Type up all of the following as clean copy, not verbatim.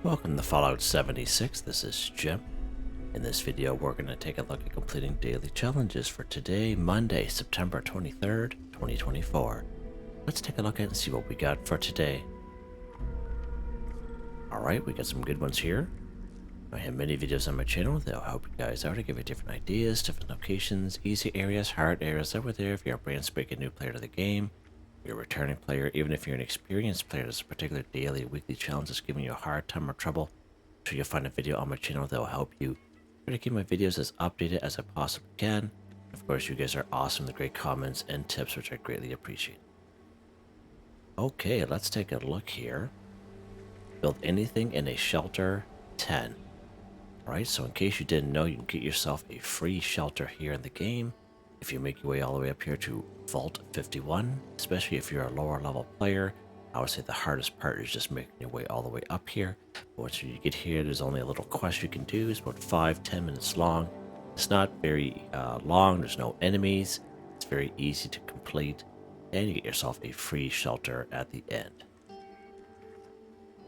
Welcome to Fallout 76, this is Jim. In this video we're going to take a look at completing daily challenges for today, Monday, September 23rd, 2024. Let's take a look at and see what we got for today. Alright, we got some good ones here. I have many videos on my channel that'll help you guys out to give you different ideas, different locations, easy areas, hard areas over there if you're a brand spanking new player to the game. You're a returning player, even if you're an experienced player, there's a particular daily, weekly challenge that's giving you a hard time or trouble. So you'll find a video on my channel that will help you. I'm going to keep my videos as updated as I possibly can. Of course, you guys are awesome, the great comments and tips, which I greatly appreciate. Okay, let's take a look here. Build anything in a shelter 10. Alright, so in case you didn't know, you can get yourself a free shelter here in the game. If you make your way all the way up here to Vault 51, especially if you're a lower level player, I would say the hardest part is just making your way all the way up here. But once you get here, there's only a little quest you can do. It's about 5-10 minutes long. It's not very long. There's no enemies. It's very easy to complete. And you get yourself a free shelter at the end.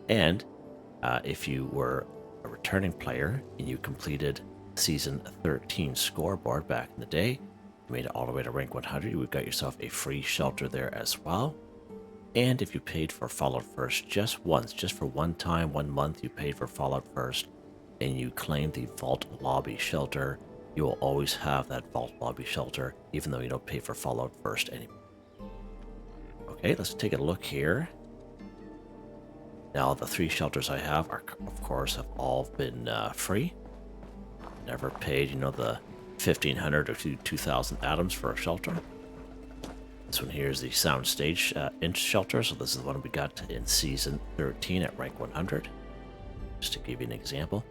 And if you were a returning player and you completed Season 13 scoreboard back in the day, you made it all the way to rank 100, you got yourself a free shelter there as well. And if you paid for Fallout First just once, just for one time, 1 month, you paid for Fallout First, and you claimed the Vault Lobby shelter, you will always have that Vault Lobby shelter, even though you don't pay for Fallout First anymore. Okay, let's take a look here. Now, the 3 shelters I have are, of course, have all been free. Never paid, you know, the 1,500 or 2,000 atoms for a shelter. This one here is the soundstage inch shelter, so this is the one we got in Season 13 at rank 100. Just to give you an example.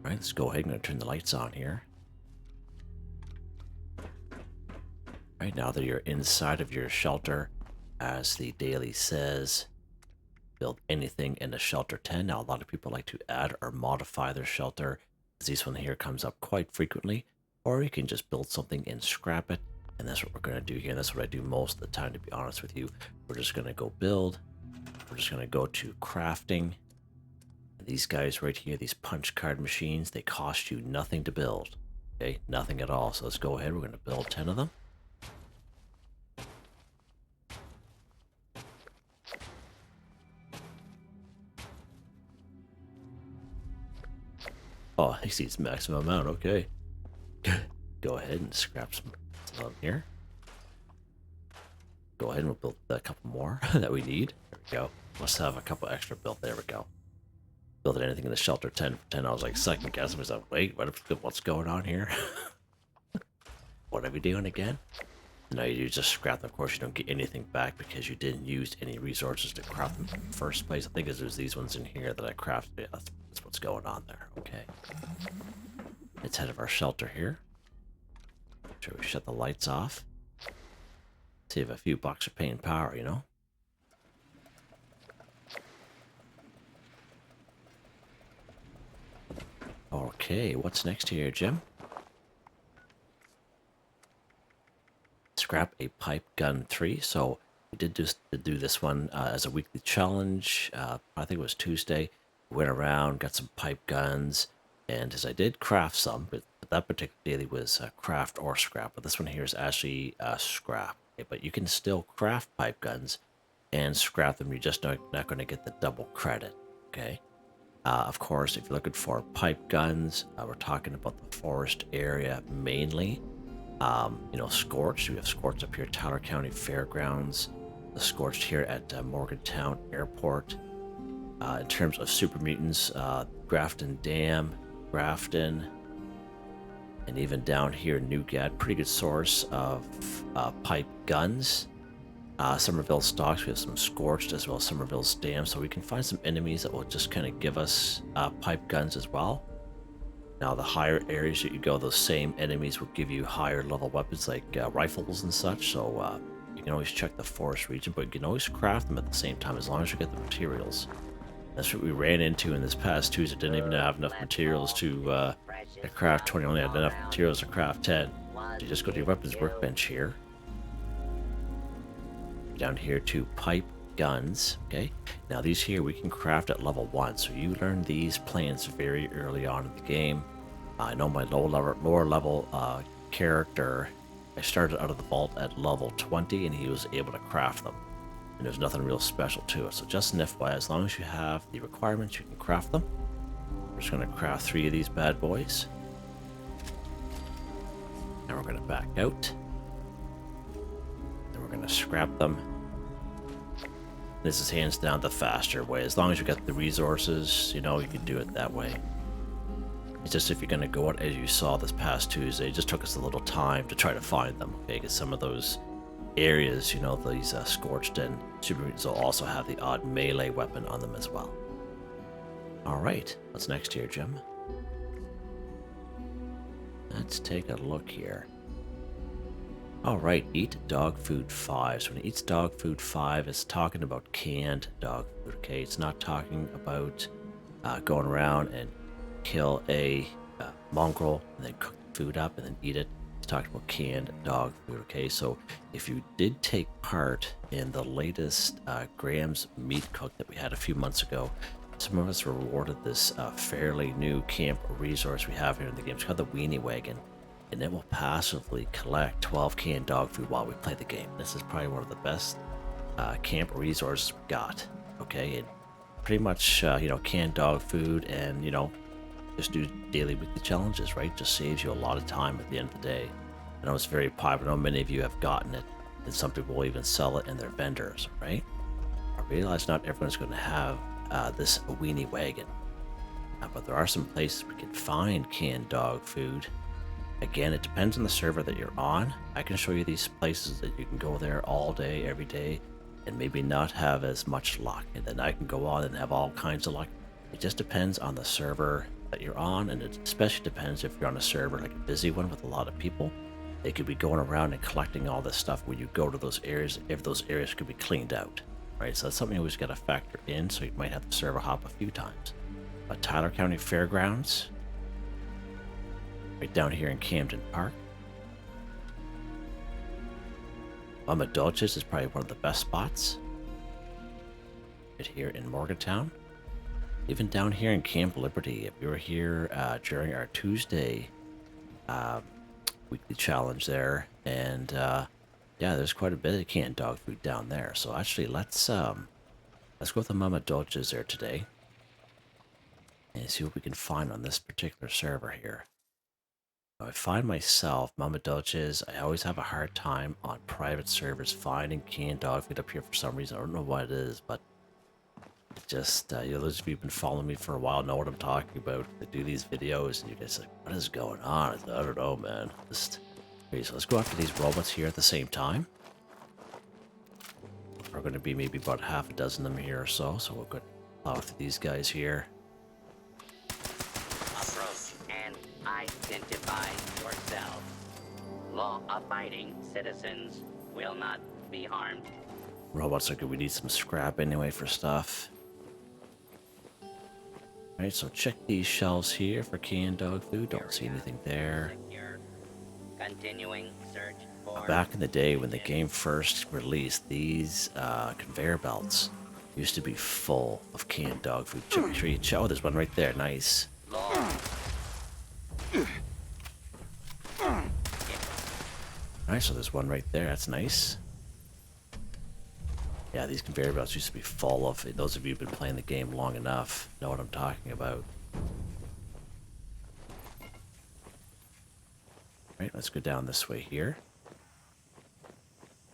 Alright, let's go ahead and turn the lights on here. Right now that you're inside of your shelter, as the daily says, build anything in a shelter 10. Now, a lot of people like to add or modify their shelter. This one here comes up quite frequently, or you can just build something and scrap it. And that's what we're going to do here. And that's what I do most of the time, to be honest with you. We're just going to go build. We're just going to go to crafting. And these guys right here, these punch card machines, they cost you nothing to build. Okay, nothing at all. So let's go ahead. We're going to build 10 of them. Oh, he sees maximum amount, okay. Go ahead and scrap some of them here. Go ahead and we'll build a couple more that we need. There we go. Must have a couple extra built. There we go. Building anything in the shelter 10 for 10. I was like second guessing. I was like, wait, what's going on here? What are we doing again? No, you just scrap them. Of course, you don't get anything back because you didn't use any resources to craft them in the first place. I think there's these ones in here that I crafted. That's what's going on there. Okay. Let's head of our shelter here. Make sure we shut the lights off. Save a few bucks for paying power, you know? Okay, what's next here, Jim? Scrap a pipe gun 3. So we did do this one as a weekly challenge. I think it was Tuesday. We went around, got some pipe guns, and as I did craft some, but that particular daily was craft or scrap. But this one here is actually scrap. Okay, but you can still craft pipe guns and scrap them. You're just not going to get the double credit. Okay. Of course, if you're looking for pipe guns, we're talking about the forest area mainly. You know, Scorched. We have Scorched up here at Tyler County Fairgrounds. The Scorched here at Morgantown Airport. In terms of super mutants, Grafton Dam, Grafton, and even down here, Newgat. Pretty good source of pipe guns. Somerville stocks. We have some Scorched as well as Somerville's Dam. So we can find some enemies that will just kind of give us pipe guns as well. Now, the higher areas that you go, those same enemies will give you higher level weapons like rifles and such. So you can always check the forest region, but you can always craft them at the same time as long as you get the materials. That's what we ran into in this past Tuesday. Didn't even have enough materials to craft 20. Only had enough materials to craft 10. So you just go to your weapons workbench here. Down here to pipe guns. Okay, now these here we can craft at level 1, so you learn these plans very early on in the game. I know my lower level character, I started out of the vault at level 20 and he was able to craft them. And there's nothing real special to it. So just an FYI, as long as you have the requirements, you can craft them. We're just going to craft 3 of these bad boys. Now we're going to back out. Then we're going to scrap them. This is hands down the faster way. As long as you got the resources, you know, you can do it that way. It's just if you're going to go out, as you saw this past Tuesday, it just took us a little time to try to find them. Okay, because some of those areas, you know, these scorched and super mutants will also have the odd melee weapon on them as well. Alright, what's next here, Jim? Let's take a look here. Alright, eat dog food 5. So when it eats dog food 5, it's talking about canned dog food, okay? It's not talking about going around and kill a mongrel and then cook the food up and then eat it. It's talking about canned dog food, okay? So if you did take part in the latest Graham's Meat Cook that we had a few months ago, some of us were rewarded this fairly new camp resource we have here in the game. It's called the Weenie Wagon, and it will passively collect 12 canned dog food while we play the game. This is probably one of the best camp resources we got, okay? And pretty much, you know, canned dog food and, you know, just do daily weekly challenges, right? Just saves you a lot of time at the end of the day. I know it's very popular. I know many of you have gotten it, and some people will even sell it in their vendors, right? I realize not everyone's going to have this Weenie Wagon, but there are some places we can find canned dog food. Again, it depends on the server that you're on. I can show you these places that you can go there all day, every day, and maybe not have as much luck. And then I can go on and have all kinds of luck. It just depends on the server that you're on, and it especially depends if you're on a server like a busy one with a lot of people. They could be going around and collecting all this stuff when you go to those areas, if those areas could be cleaned out, right? So that's something you always got to factor in, so you might have to server hop a few times. But Tyler County Fairgrounds, right down here in Camden Park. Mama Dolce's is probably one of the best spots. Right here in Morgantown. Even down here in Camp Liberty, if you were here during our Tuesday weekly challenge there, and yeah, there's quite a bit of canned dog food down there. So actually, let's go with the Mama Dolce's there today, and see what we can find on this particular server here. I find myself, Mama Dolce's, I always have a hard time on private servers finding canned dog food up here for some reason. I don't know what it is, but just, you know, those of you who've been following me for a while know what I'm talking about. I do these videos and you guys are like, what is going on? I don't know, man. Just, okay, so let's go after these robots here at the same time. We're going to be maybe about half a dozen of them here or so. So we'll go after these guys here. Approach and identify yourself. Law-abiding citizens will not be harmed. Robots are good. We need some scrap anyway for stuff. Alright, so check these shelves here for canned dog food. Don't see anything there. Continuing search for... Back in the day when the game first released, these conveyor belts used to be full of canned dog food. Check treat. Oh, there's one right there. Nice. Alright, so there's one right there. That's nice. Yeah, these conveyor belts used to be full of, those of you who've been playing the game long enough know what I'm talking about. Right, let's go down this way here.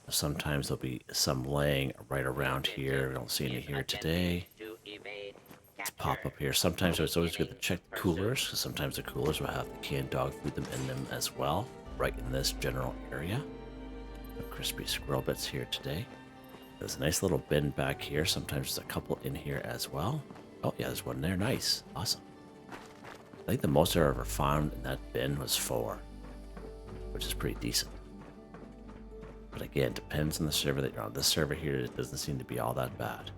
Sometimes there'll be some laying right around here. I don't see any here today. Let's pop up here. Sometimes it's always good to check the coolers, because sometimes the coolers will have the canned dog food in them as well, right in this general area. No crispy squirrel bits here today. There's a nice little bin back here. Sometimes there's a couple in here as well. Oh, yeah, there's one there. Nice. Awesome. I think the most I ever found in that bin was 4, which is pretty decent. But again, depends on the server that you're on. This server here, it doesn't seem to be all that bad.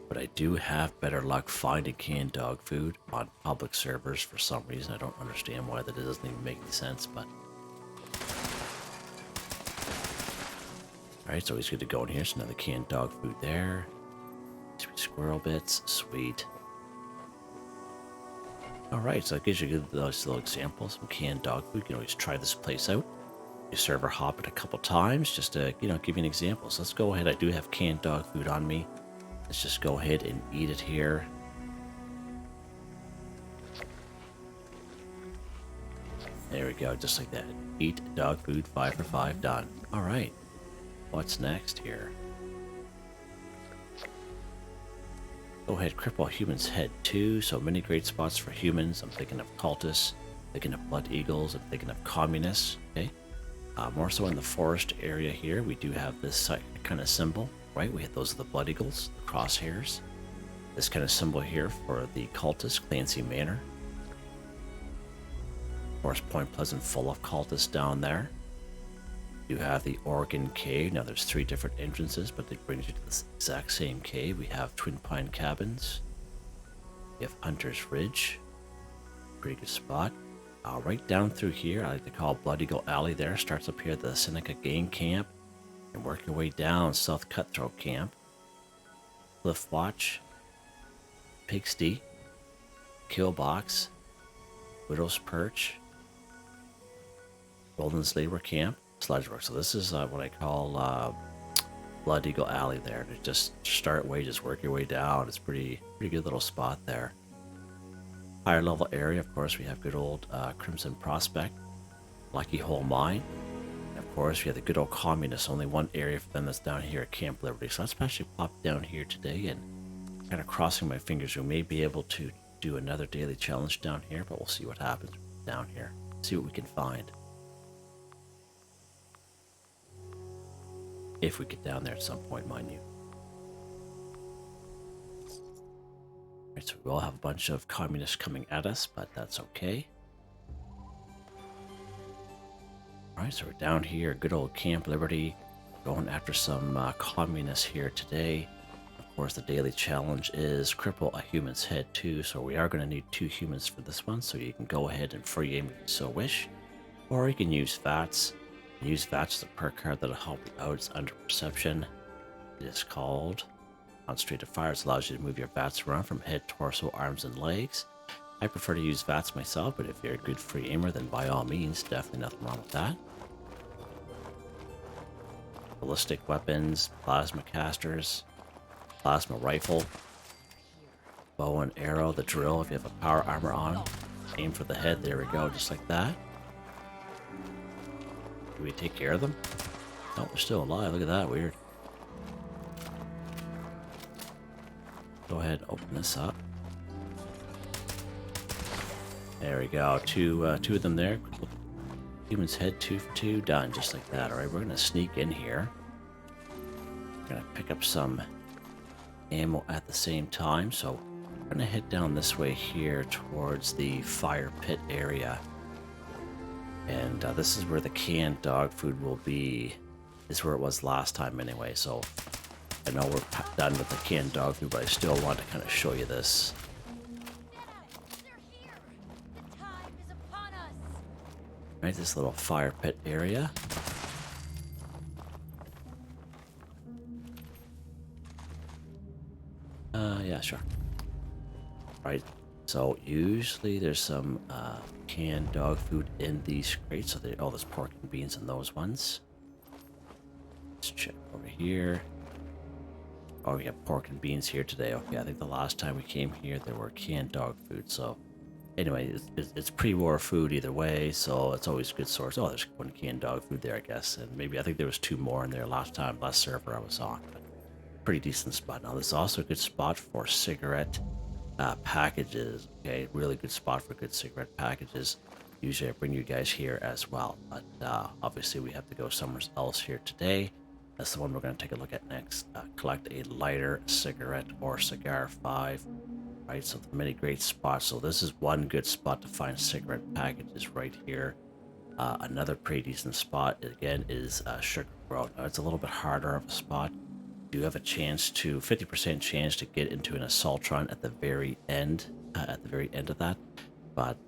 But I do have better luck finding canned dog food on public servers for some reason. I don't understand why that doesn't even make any sense, but... Alright, so he's good to go in here. So another canned dog food there. Sweet squirrel bits. Sweet. Alright, so that gives you a good little example. Some canned dog food. You can always try this place out. You server hop it a couple times just to, give you an example. So let's go ahead. I do have canned dog food on me. Let's just go ahead and eat it here. There we go, just like that. Eat dog food, 5 for 5, done. Alright, what's next here? Go ahead, cripple humans head 2. So many great spots for humans. I'm thinking of cultists, thinking of blood eagles, I'm thinking of communists, okay? More so in the forest area here, we do have this kind of symbol, right? We have those are the blood eagles, the crosshairs. This kind of symbol here for the cultists, Clancy Manor. Of course, Point Pleasant full of cultists down there. You have the Oregon Cave. Now there's 3 different entrances, but it brings you to the exact same cave. We have Twin Pine Cabins. We have Hunter's Ridge. Pretty good spot. Right down through here, I like to call Blood Eagle Alley there. Starts up here at the Seneca Gang Camp. And work your way down South Cutthroat Camp. Cliff Watch. Pigsty. Killbox. Widow's Perch. Golden Slaver Camp. Sledgework. So this is what I call Blood Eagle Alley there. To just start way, just work your way down. It's pretty good little spot there. Higher level area, of course, we have good old Crimson Prospect, Lucky Hole Mine. And of course, we have the good old communists. Only one area for them that's down here at Camp Liberty. So let's actually pop down here today and kind of crossing my fingers. We may be able to do another daily challenge down here, but we'll see what happens down here. See what we can find. If we get down there at some point, mind you. Alright, so we all have a bunch of communists coming at us, but that's okay. Alright, so we're down here, good old Camp Liberty, going after some communists here today. Of course, the daily challenge is cripple a human's head 2, so we are going to need 2 humans for this one, so you can go ahead and free aim if you so wish. Or you can use VATS. Use VATS as a perk card that'll help you out. It's under perception. It is called Concentrated Fire. It allows you to move your VATS around from head, torso, arms, and legs. I prefer to use VATS myself, but if you're a good free aimer, then by all means, definitely nothing wrong with that. Ballistic weapons, plasma casters, plasma rifle, bow and arrow, the drill if you have a power armor on. Aim for the head, there we go, just like that. Do we take care of them? Oh, they're still alive, look at that, weird. Go ahead, open this up. There we go, two of them there. Human's head, 2 for 2, done, just like that. Alright, we're gonna sneak in here. We're gonna pick up some ammo at the same time, so we're gonna head down this way here towards the fire pit area. And this is where the canned dog food will be. This is where it was last time anyway, so I know we're done with the canned dog food, but I still want to kind of show you this. Right, this little fire pit area. Yeah, sure. Right, so usually there's some canned dog food in these crates. So oh, there's pork and beans in those ones. Let's check over here. Oh, we have pork and beans here today. Okay, I think the last time we came here there were canned dog food. So anyway, it's pre-war food either way, so it's always a good source. Oh, there's one canned dog food there, I guess. And maybe I think there was 2 more in there last server I was on. But pretty decent spot. Now, this is also a good spot for cigarette packages. Okay, really good spot for good cigarette packages. Usually I bring you guys here as well, but obviously we have to go somewhere else here today. That's the one we're going to take a look at next. Collect a lighter, cigarette, or cigar 5. Right, so many great spots. So this is one good spot to find cigarette packages right here. Another pretty decent spot again is Sugar Road. Now it's a little bit harder of a spot. You have a chance to 50% chance to get into an Assaultron at the very end. Of that. But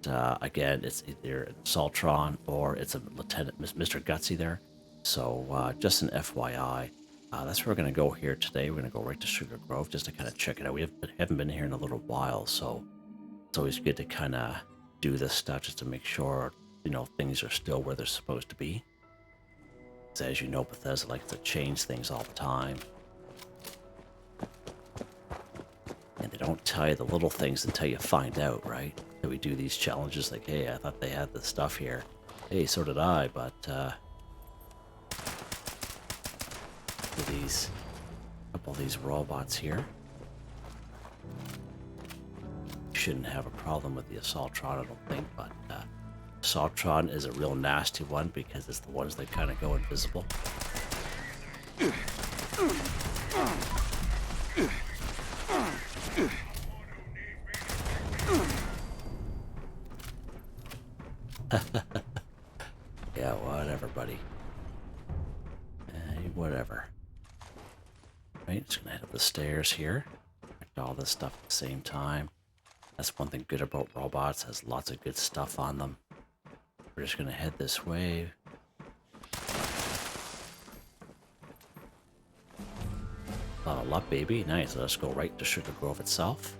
again, it's either an Assaultron or it's a Lieutenant Mr. Gutsy there. So just an FYI, that's where we're going to go here today. We're going to go right to Sugar Grove just to kind of check it out. We haven't been here in a little while, so it's always good to kind of do this stuff just to make sure, you know, things are still where they're supposed to be. Because as you know, Bethesda likes to change things all the time. And they don't tell you the little things until you find out, right? That we do these challenges like, hey, I thought they had this stuff here. Hey, so did I, but these couple of these robots here. Shouldn't have a problem with the Assaultron, I don't think, but Assaultron is a real nasty one because it's the ones that kind of go invisible. Yeah, whatever, buddy. Hey, whatever. Right, just gonna head up the stairs here. Collect all this stuff at the same time. That's one thing good about robots, has lots of good stuff on them. We're just gonna head this way. Level up, baby. Nice. Let's go right to Sugar Grove itself.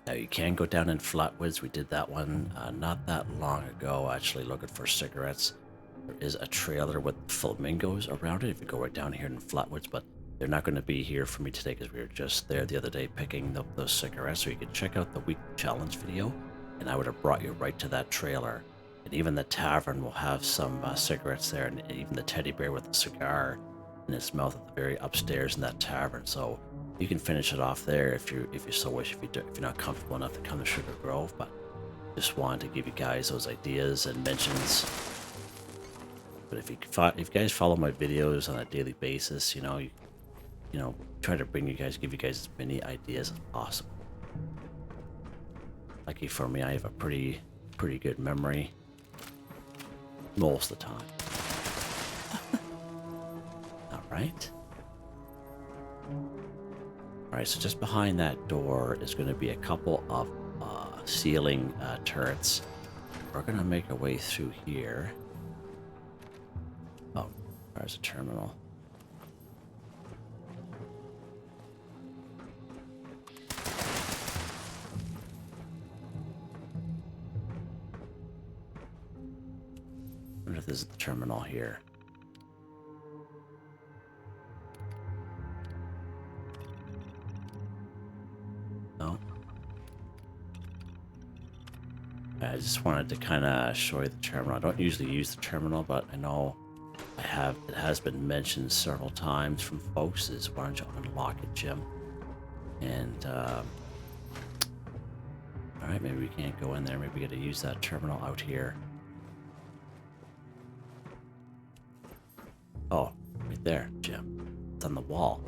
Now you can go down in Flatwoods. We did that one not that long ago, actually, looking for cigarettes. There is a trailer with flamingos around it if you go right down here in Flatwoods, but they're not going to be here for me today because we were just there the other day picking up those cigarettes. So you can check out the week challenge video, and I would have brought you right to that trailer. And even the tavern will have some cigarettes there, and even the teddy bear with a cigar in its mouth at the very upstairs in that tavern. So you can finish it off there if you so wish, if you're not comfortable enough to come to Sugar Grove. But just wanted to give you guys those ideas and mentions. But if you guys follow my videos on a daily basis, you know, try to give you guys as many ideas as possible. Lucky for me, I have a pretty good memory most of the time. All right. All right, so just behind that door is going to be a couple of ceiling turrets. We're going to make our way through here. Oh, there's a terminal. I wonder if this is the terminal here. No. I just wanted to kind of show you the terminal. I don't usually use the terminal, but I know it has been mentioned several times from folks is why don't you unlock it, Jim? And all right, maybe we can't go in there. Maybe we got to use that terminal out here. Oh, right there, Jim. It's on the wall.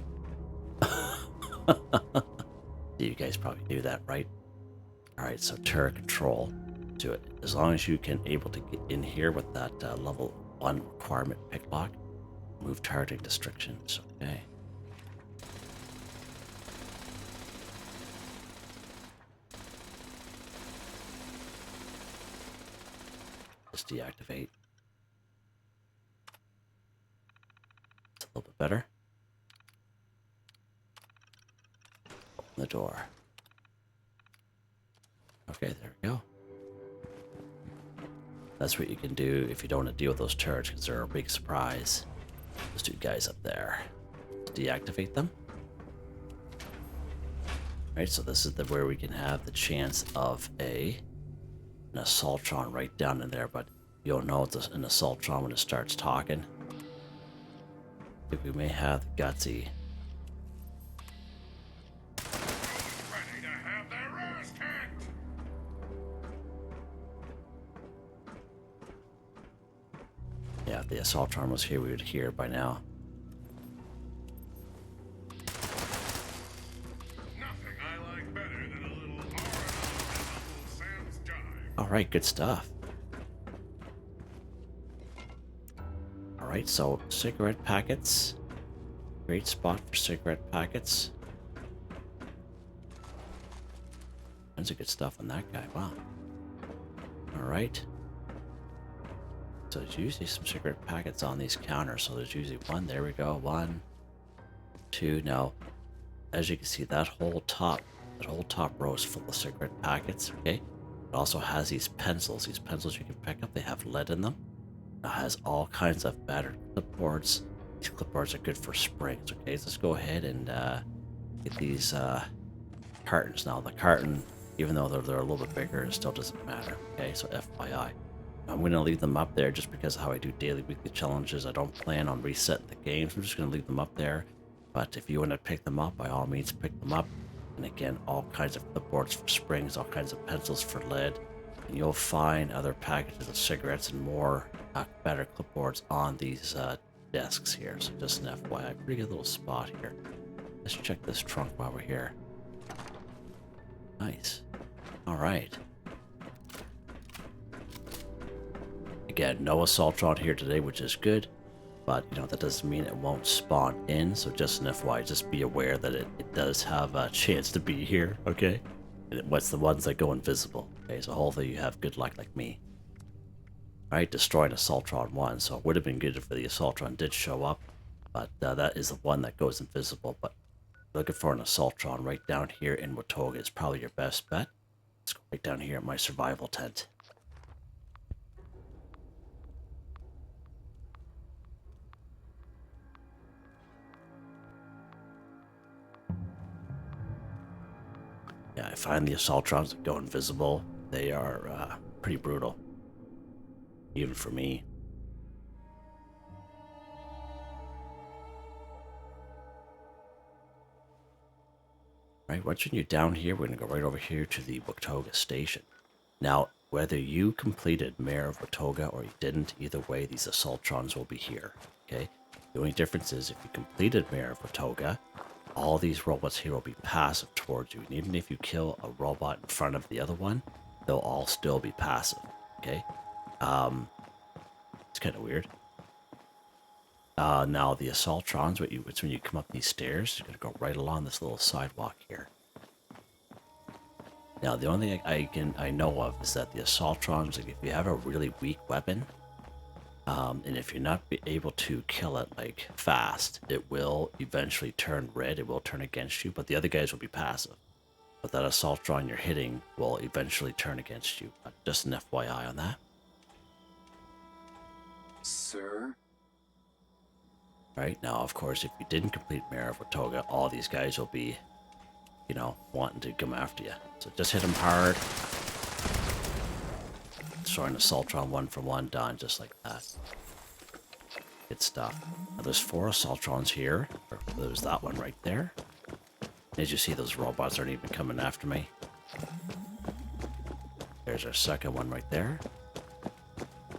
You guys probably knew that, right? All right, so turret control to it. As long as you can able to get in here with that level 1 requirement pick lock, move targeting restrictions. Okay. Just deactivate. It's a little bit better. Open the door. Okay, there we go. That's what you can do if you don't want to deal with those turrets, because they're a big surprise. Those two guys up there. Deactivate them. Right, so this is where we can have the chance of an Assaultron right down in there, but you'll know it's an Assaultron when it starts talking. I think we may have the gutsy. Ready to have their ass kicked! Yeah, if the Assaultron was here, we would hear it by now. Nothing I like better than a little R&R and Uncle Sam's jive. All right, good stuff. All right, so cigarette packets. Great spot for cigarette packets. Tons of good stuff on that guy. Wow. All right. So there's usually some cigarette packets on these counters. So there's usually one. There we go. 1, 2. Now, as you can see, that whole top row is full of cigarette packets. Okay. It also has these pencils. These pencils you can pick up. They have lead in them. It has all kinds of battered clipboards. These clipboards are good for springs. Okay, so let's go ahead and get these cartons. Now the carton, even though they're a little bit bigger, it still doesn't matter. Okay, so FYI. I'm going to leave them up there just because of how I do daily, weekly challenges. I don't plan on resetting the games. I'm just going to leave them up there. But if you want to pick them up, by all means, pick them up. And again, all kinds of clipboards for springs, all kinds of pencils for lead. And you'll find other packages of cigarettes and more better clipboards on these desks here. So just an FYI, pretty good little spot here. Let's check this trunk while we're here. Nice. All right. Again, no Assaultron here today, which is good. But, you know, that doesn't mean it won't spawn in. So just an FYI, just be aware that it does have a chance to be here, okay? And what's the ones that go invisible? Okay, so hopefully you have good luck like me. Alright, destroying Assaultron 1. So it would have been good if the Assaultron did show up. But that is the one that goes invisible. But looking for an Assaultron right down here in Watoga is probably your best bet. Let's go right down here at my survival tent. Yeah, I find the Assaultrons that go invisible, they are pretty brutal. Even for me. Right, once you're down here, we're going to go right over here to the Watoga station. Now, whether you completed Mayor of Watoga or you didn't, either way, these Assaultrons will be here, okay? The only difference is if you completed Mayor of Watoga, all these robots here will be passive towards you. And even if you kill a robot in front of the other one, they'll all still be passive, okay? It's kind of weird. Now the Assaultrons, it's when you come up these stairs, you're going to go right along this little sidewalk here. Now the only thing I know of is that the Assaultrons, like if you have a really weak weapon, and if you're not able to kill it like fast, it will eventually turn red. It will turn against you, but the other guys will be passive. But that Assaultron you're hitting will eventually turn against you. Just an FYI on that. Sir? Right now, of course, if you didn't complete Mayor of Watoga, all these guys will be, you know, wanting to come after you. So just hit them hard. Destroying Assaultron 1 for 1, done, just like that. Good stuff. Now there's 4 Assaultrons here. There's that one right there. As you see, those robots aren't even coming after me. There's our second one right there.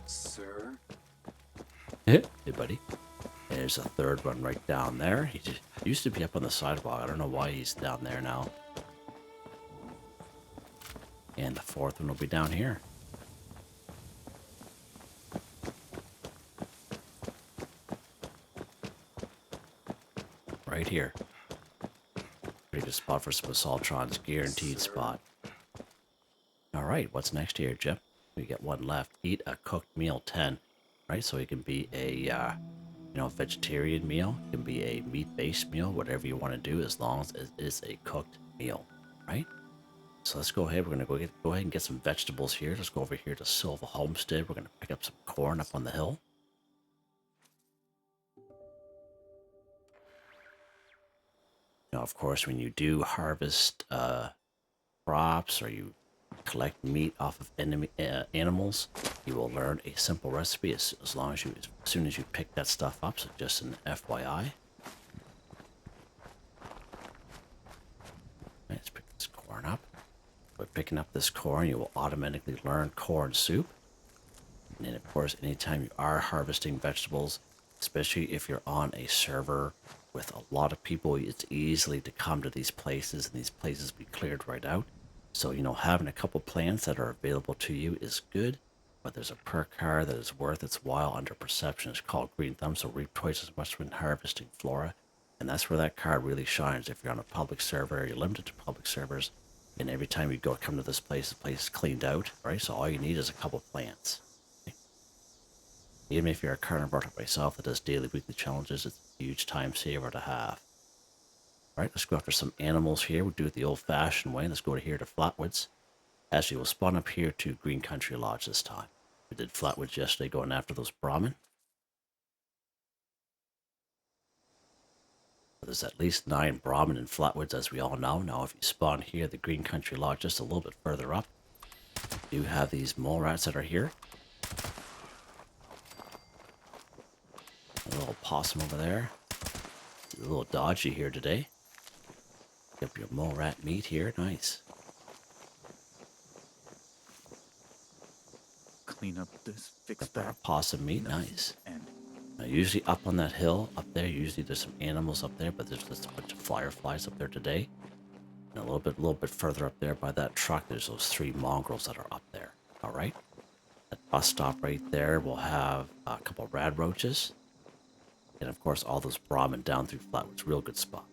Sir? Hey, buddy. There's a third one right down there. He just used to be up on the sidewalk. I don't know why he's down there now. And the fourth one will be down here. Right here. Pretty good spot for some Assaultrons. Guaranteed spot. Alright, what's next here, Jim? We get one left. Eat a cooked meal 10. Right, so it can be a vegetarian meal. It can be a meat-based meal, whatever you want to do, as long as it is a cooked meal, right? So let's go ahead. We're going to go ahead and get some vegetables here. Let's go over here to Silva Homestead. We're going to pick up some corn up on the hill. Now, of course, when you do harvest crops or you collect meat off of animals, you will learn a simple recipe as soon as you pick that stuff up. So just an FYI. Let's pick this corn up. By picking up this corn, you will automatically learn corn soup. And then, of course, anytime you are harvesting vegetables, especially if you're on a server with a lot of people, it's easily to come to these places, and these places be cleared right out. So, having a couple plants that are available to you is good, but there's a perk card that is worth its while under perception. It's called Green Thumb, so reap twice as much when harvesting flora. And that's where that card really shines. If you're on a public server, you're limited to public servers, and every time you come to this place, the place is cleaned out, right? So all you need is a couple plants. Okay? Even if you're a carnivore like myself that does daily, weekly challenges, it's a huge time saver to have. All right, let's go after some animals here. We'll do it the old-fashioned way. Let's go to here to Flatwoods. Actually, we'll spawn up here to Green Country Lodge this time. We did Flatwoods yesterday going after those Brahmin. There's at least 9 Brahmin in Flatwoods, as we all know. Now, if you spawn here, the Green Country Lodge, just a little bit further up, you have these mole rats that are here. A little possum over there. It's a little dodgy here today. Get up your mole rat meat here. Nice. Clean up this, fix Got our that. possum meat. Nice. And Now, usually up on that hill up there, usually there's some animals up there, but there's just a bunch of fireflies up there today. And a little bit further up there by that truck, there's those 3 mongrels that are up there. All right. That bus stop right there will have a couple of rad roaches. And of course, all those Brahmin down through Flatwoods. Real good spot.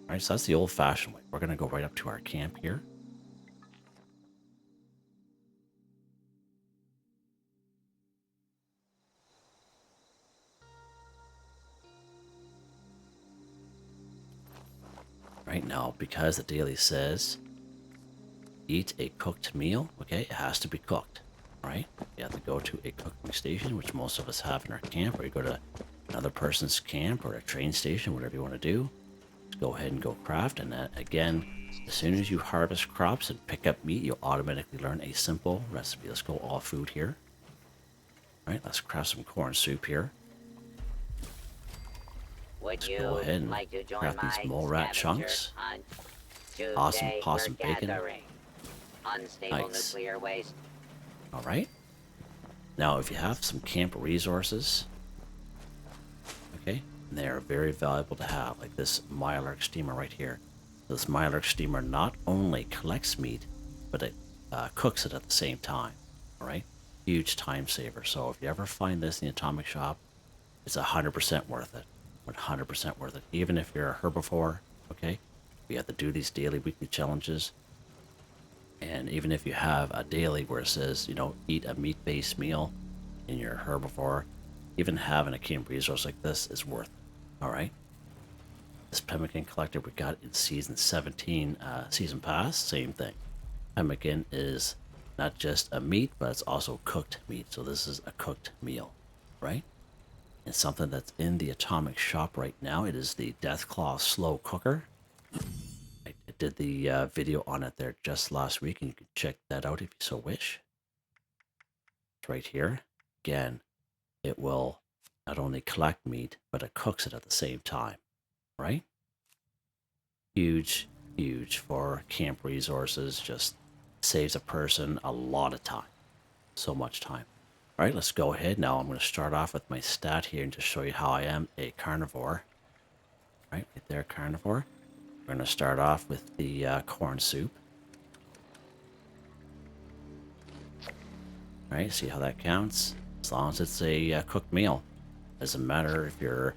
All right, so that's the old-fashioned way. We're going to go right up to our camp here. Right now, because the daily says eat a cooked meal, okay, it has to be cooked, right? You have to go to a cooking station, which most of us have in our camp, or you go to another person's camp or a train station, whatever you want to do. Just go ahead and go craft, and then again, as soon as you harvest crops and pick up meat, you'll automatically learn a simple recipe. Let's go all food here. All right, let's craft some corn soup here. Would Let's you go ahead and like to join craft these my mole rat scavenger chunks. hunt? Awesome Today possum we're bacon. gathering unstable Nice. nuclear waste. All right. Now, if you have some camp resources, okay, they are very valuable to have, like this Mylark steamer right here. This Mylark steamer not only collects meat, but it cooks it at the same time. All right, huge time saver. So if you ever find this in the atomic shop, it's 100% worth it. 100% worth it. Even if you're a herbivore, okay, you have to do these daily, weekly challenges. And even if you have a daily where it says, you know, eat a meat-based meal and you're a herbivore, even having a camp resource like this is worth it. All right. This pemmican collector we got in season 17, season pass, same thing. Pemmican is not just a meat, but it's also cooked meat. So this is a cooked meal, right? It's something that's in the atomic shop right now. It is the Deathclaw slow cooker. I did the video on it there just last week, and you can check that out if you so wish. It's right here. Again, it will not only collect meat, but it cooks it at the same time, right? Huge, huge for camp resources. Just saves a person a lot of time. So much time. All right, let's go ahead. Now I'm going to start off with my stat here and just show you how I am a carnivore. Right there, carnivore. We're going to start off with the corn soup. All right, see how that counts? As long as it's a cooked meal. Doesn't matter if you're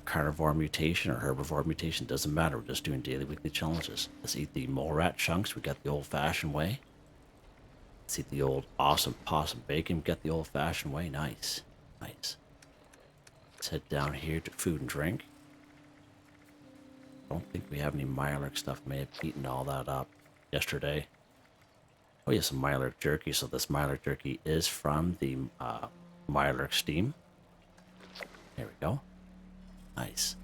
carnivore mutation or herbivore mutation. Doesn't matter. We're just doing daily, weekly challenges. Let's eat the mole rat chunks. We got the old-fashioned way. Let's eat the old awesome possum bacon. We got the old-fashioned way. Nice. Nice. Let's head down here to food and drink. Don't think we have any Mylark stuff. May have eaten all that up yesterday. Oh, yeah, some Mylark jerky. So this Mylark jerky is from the Mylark steam. There we go. Nice.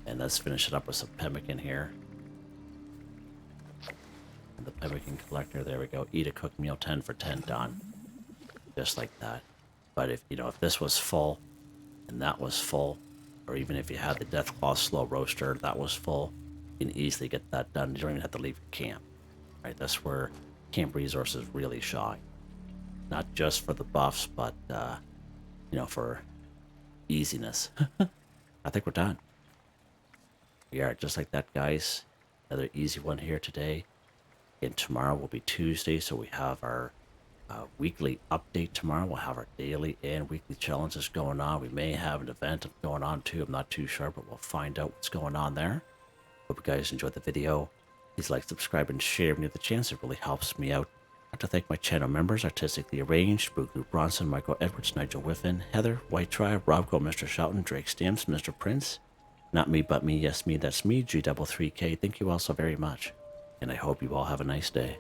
And let's finish it up with some pemmican here. And the pemmican collector. There we go. Eat a cooked meal, 10 for 10 done. Just like that. But if you know, if this was full and that was full, or even if you had the Deathclaw slow roaster that was full, you can easily get that done. You don't even have to leave camp. Right? That's where camp resources really shine. Not just for the buffs, but you know, for easiness. I think we're done. We are just like that, guys. Another easy one here today. And tomorrow will be Tuesday, so we have our weekly update tomorrow. We'll have our daily and weekly challenges going on. We may have an event going on too. I'm not too sure, but we'll find out what's going on there. Hope you guys enjoyed the video. Please like, subscribe, and share when you have the chance. It really helps me out I'd like to thank my channel members, Artistically Arranged, Boogaloo Bronson, Michael Edwards, Nigel Wiffen, Heather, Whitetribe, Robco, Mr. Shelton, Drake Stamps, Mr.Prince, NotMeButMeYesMeThatsMe, G33K. Thank you all so very much, and I hope you all have a nice day.